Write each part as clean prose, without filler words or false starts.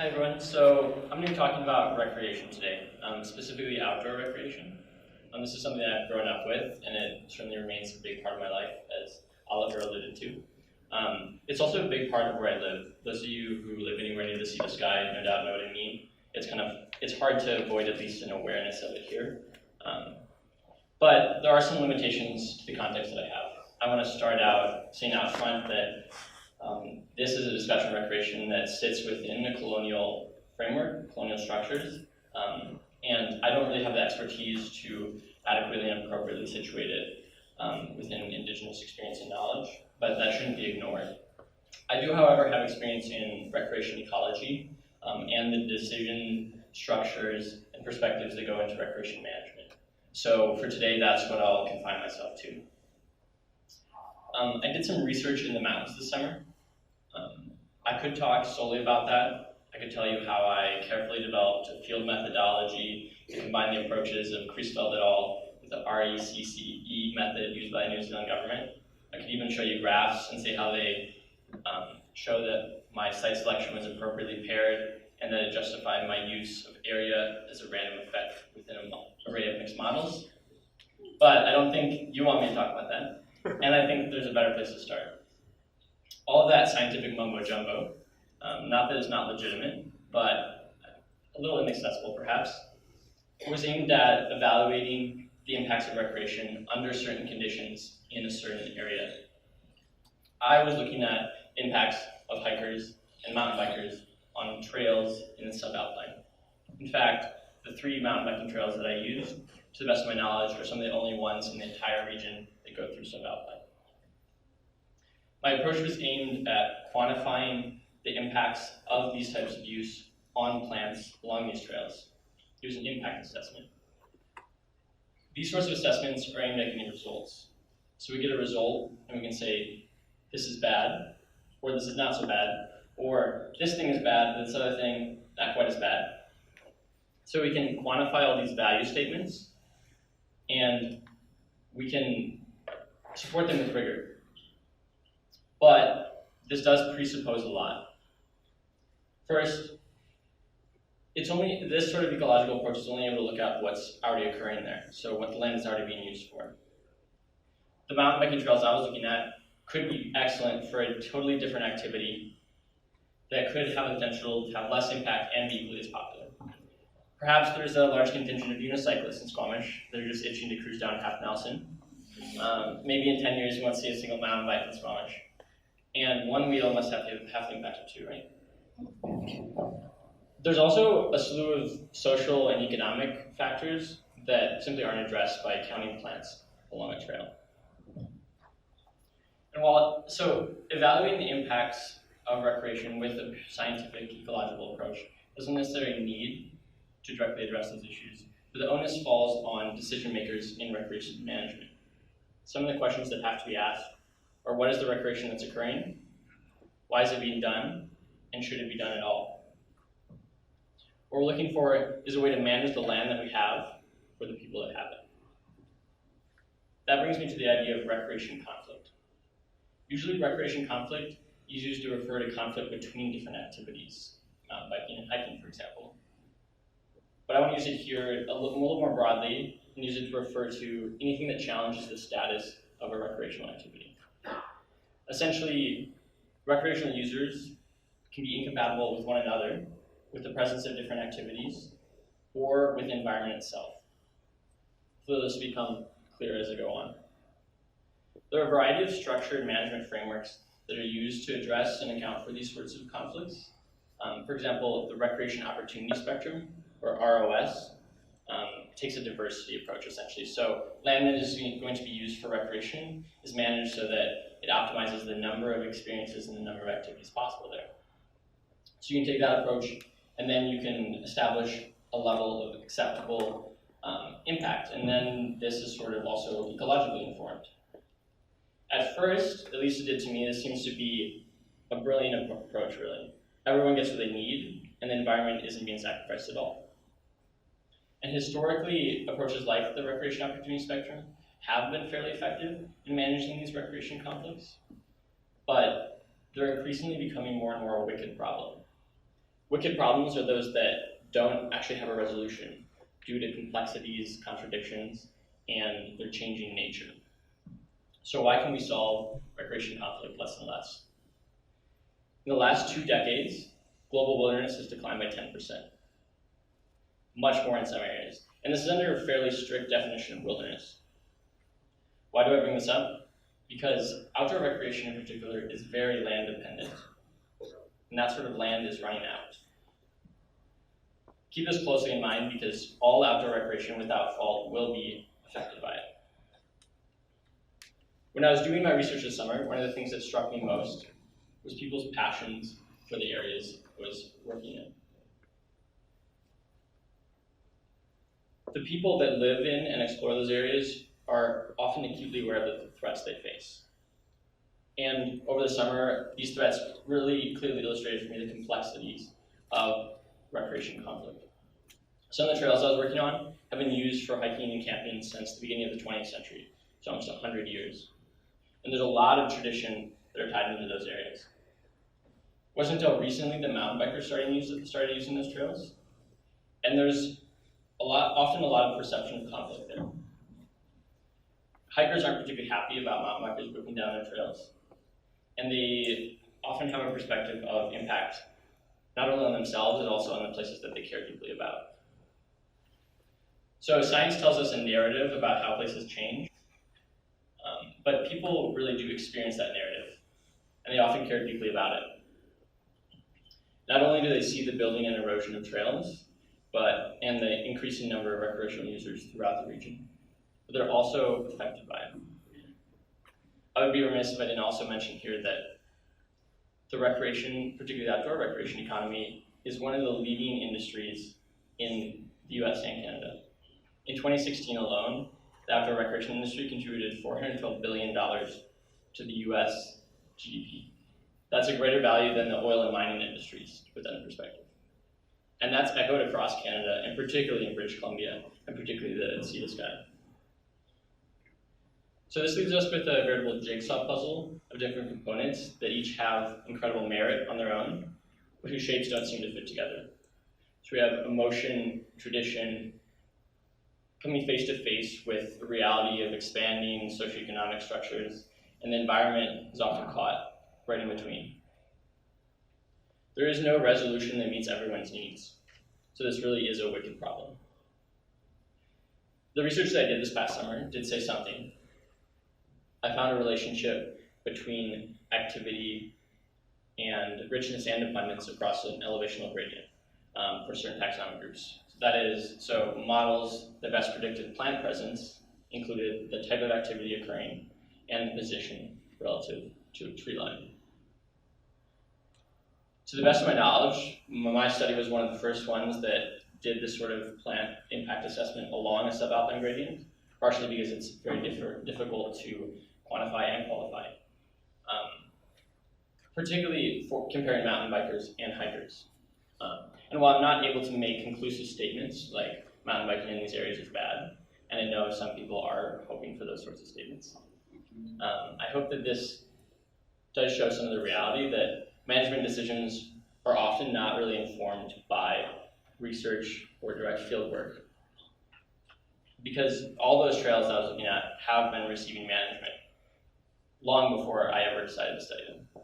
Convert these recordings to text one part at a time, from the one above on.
Hi everyone, so I'm going to be talking about recreation today, specifically outdoor recreation. This is something that I've grown up with, and it certainly remains a big part of my life, as Oliver alluded to. It's also a big part of where I live. Those of you who live anywhere near the sea to sky no doubt know what I mean. It's hard to avoid at least an awareness of it here. But there are some limitations to the context that I have. I want to start out saying out front that this is a discussion of recreation that sits within the colonial framework, colonial structures, and I don't really have the expertise to adequately and appropriately situate it within indigenous experience and knowledge, but that shouldn't be ignored. I do, however, have experience in recreation ecology and the decision structures and perspectives that go into recreation management. So for today, that's what I'll confine myself to. I did some research in the mountains this summer. I could talk solely about that. I could tell you how I carefully developed a field methodology to combine the approaches of Christfeld et al. With the RECCE method used by the New Zealand government. I could even show you graphs and say how they show that my site selection was appropriately paired and that it justified my use of area as a random effect within an array of mixed models. But I don't think you want me to talk about that. And I think there's a better place to start. All of that scientific mumbo-jumbo, not that it's not legitimate, but a little inaccessible perhaps, was aimed at evaluating the impacts of recreation under certain conditions in a certain area. I was looking at impacts of hikers and mountain bikers on trails in the subalpine. In fact, the 3 mountain biking trails that I used, to the best of my knowledge, are some of the only ones in the entire region that go through subalpine. My approach was aimed at quantifying the impacts of these types of use on plants along these trails. It was an impact assessment. These sorts of assessments are aimed at getting results. So we get a result and we can say, this is bad, or this is not so bad, or this thing is bad, but this other thing, not quite as bad. So we can quantify all these value statements, and we can support them with rigor. But this does presuppose a lot. First, this sort of ecological approach is only able to look at what's already occurring there, so what the land is already being used for. The mountain biking trails I was looking at could be excellent for a totally different activity that could have the potential to have less impact and be equally as popular. Perhaps there's a large contingent of unicyclists in Squamish that are just itching to cruise down Half Nelson. Maybe in 10 years you won't see a single mountain bike in Squamish. And one wheel must have the impact of 2, right? There's also a slew of social and economic factors that simply aren't addressed by counting plants along a trail. And so evaluating the impacts of recreation with a scientific ecological approach doesn't necessarily need to directly address those issues, but the onus falls on decision makers in recreation management. Some of the questions that have to be asked are, what is the recreation that's occurring? Why is it being done? And should it be done at all? What we're looking for is a way to manage the land that we have for the people that have it. That brings me to the idea of recreation conflict. Usually recreation conflict is used to refer to conflict between different activities, mountain biking and hiking, for example. But I want to use it here a little more broadly and use it to refer to anything that challenges the status of a recreational activity. Essentially, recreational users can be incompatible with one another, with the presence of different activities, or with the environment itself. So this will become clear as I go on. There are a variety of structure and management frameworks that are used to address and account for these sorts of conflicts. For example, the Recreation Opportunity Spectrum, or ROS, takes a diversity approach essentially. So land that is going to be used for recreation is managed so that it optimizes the number of experiences and the number of activities possible there. So you can take that approach and then you can establish a level of acceptable impact. And then this is sort of also ecologically informed. At first, at least it did to me, this seems to be a brilliant approach really. Everyone gets what they need and the environment isn't being sacrificed at all. And historically, approaches like the Recreation Opportunity Spectrum have been fairly effective in managing these recreation conflicts, but they're increasingly becoming more and more a wicked problem. Wicked problems are those that don't actually have a resolution due to complexities, contradictions, and their changing nature. So why can we solve recreation conflict less and less? In the last 2 decades, global wilderness has declined by 10%, much more in some areas. And this is under a fairly strict definition of wilderness. Why do I bring this up? Because outdoor recreation in particular is very land dependent, and that sort of land is running out. Keep this closely in mind because all outdoor recreation without fault will be affected by it. When I was doing my research this summer, one of the things that struck me most was people's passions for the areas I was working in. The people that live in and explore those areas are often acutely aware of the threats they face. And over the summer, these threats really clearly illustrated for me the complexities of recreation conflict. Some of the trails I was working on have been used for hiking and camping since the beginning of the 20th century, so almost 100 years. And there's a lot of tradition that are tied into those areas. It wasn't until recently that mountain bikers started using those trails, and there's often a lot of perception of conflict there. Hikers aren't particularly happy about mountain bikers moving down their trails, and they often have a perspective of impact, not only on themselves, but also on the places that they care deeply about. So science tells us a narrative about how places change, but people really do experience that narrative, and they often care deeply about it. Not only do they see the building and erosion of trails, and the increasing number of recreational users throughout the region, but they're also affected by it. I would be remiss if I didn't also mention here that the recreation, particularly the outdoor recreation economy, is one of the leading industries in the US and Canada. In 2016 alone, the outdoor recreation industry contributed $412 billion to the US GDP. That's a greater value than the oil and mining industries, to put that in perspective. And that's echoed across Canada, and particularly in British Columbia, and particularly the Sea to Sky. So this leaves us with a veritable jigsaw puzzle of different components that each have incredible merit on their own, but whose shapes don't seem to fit together. So we have emotion, tradition, coming face to face with the reality of expanding socioeconomic structures, and the environment is often caught right in between. There is no resolution that meets everyone's needs, so this really is a wicked problem. The research that I did this past summer did say something. I found a relationship between activity and richness and abundance across an elevational gradient for certain taxonomic groups. That is, so models that best predicted plant presence included the type of activity occurring and the position relative to a tree line. To the best of my knowledge, my study was one of the first ones that did this sort of plant impact assessment along a subalpine gradient, partially because it's very difficult to quantify and qualify, particularly for comparing mountain bikers and hikers. And while I'm not able to make conclusive statements like mountain biking in these areas is bad, and I know some people are hoping for those sorts of statements, I hope that this does show some of the reality that management decisions are often not really informed by research or direct field work, because all those trails that I was looking at have been receiving management long before I ever decided to study them.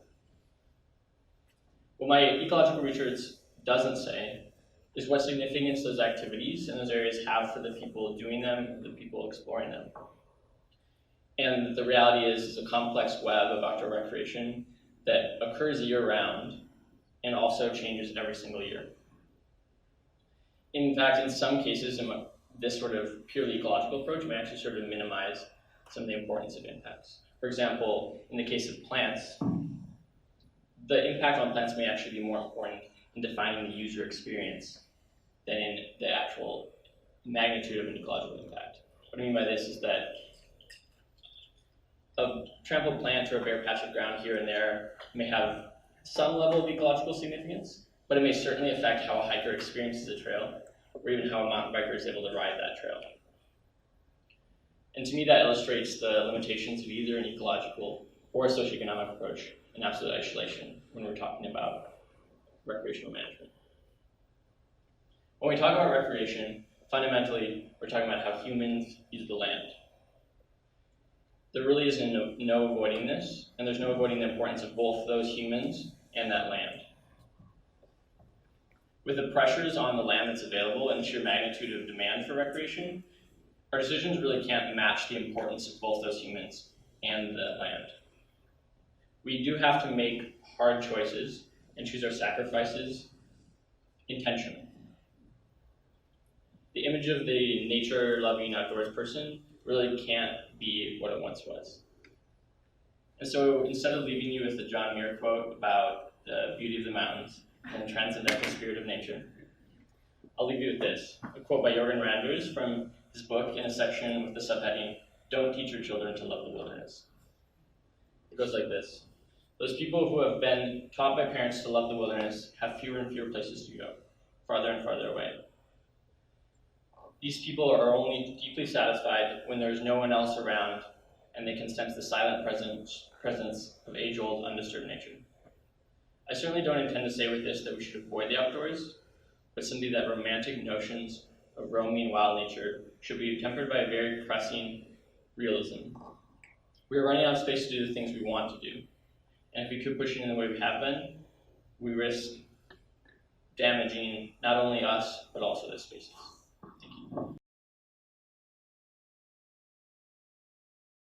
What my ecological research doesn't say is what significance those activities in those areas have for the people doing them, the people exploring them. And the reality is a complex web of outdoor recreation that occurs year-round and also changes every single year. In fact, in some cases, this sort of purely ecological approach may actually sort of minimize some of the importance of impacts. For example, in the case of plants, the impact on plants may actually be more important in defining the user experience than in the actual magnitude of an ecological impact. What I mean by this is that a trampled plant or a bare patch of ground here and there may have some level of ecological significance, but it may certainly affect how a hiker experiences a trail, or even how a mountain biker is able to ride that trail. And to me, that illustrates the limitations of either an ecological or a socioeconomic approach in absolute isolation when we're talking about recreational management. When we talk about recreation, fundamentally, we're talking about how humans use the land. There really is no avoiding this, and there's no avoiding the importance of both those humans and that land. With the pressures on the land that's available and the sheer magnitude of demand for recreation, our decisions really can't match the importance of both those humans and the land. We do have to make hard choices and choose our sacrifices intentionally. The image of the nature-loving outdoors person really can't be what it once was. And so instead of leaving you with the John Muir quote about the beauty of the mountains and the transcendental spirit of nature, I'll leave you with this, a quote by Jorgen Randers from his book in a section with the subheading, "Don't teach your children to love the wilderness." It goes like this. Those people who have been taught by parents to love the wilderness have fewer and fewer places to go, farther and farther away. These people are only deeply satisfied when there is no one else around and they can sense the silent presence of age-old, undisturbed nature. I certainly don't intend to say with this that we should avoid the outdoors, but simply that romantic notions of roaming wild nature should be tempered by a very pressing realism. We are running out of space to do the things we want to do, and if we keep pushing in the way we have been, we risk damaging not only us, but also those spaces.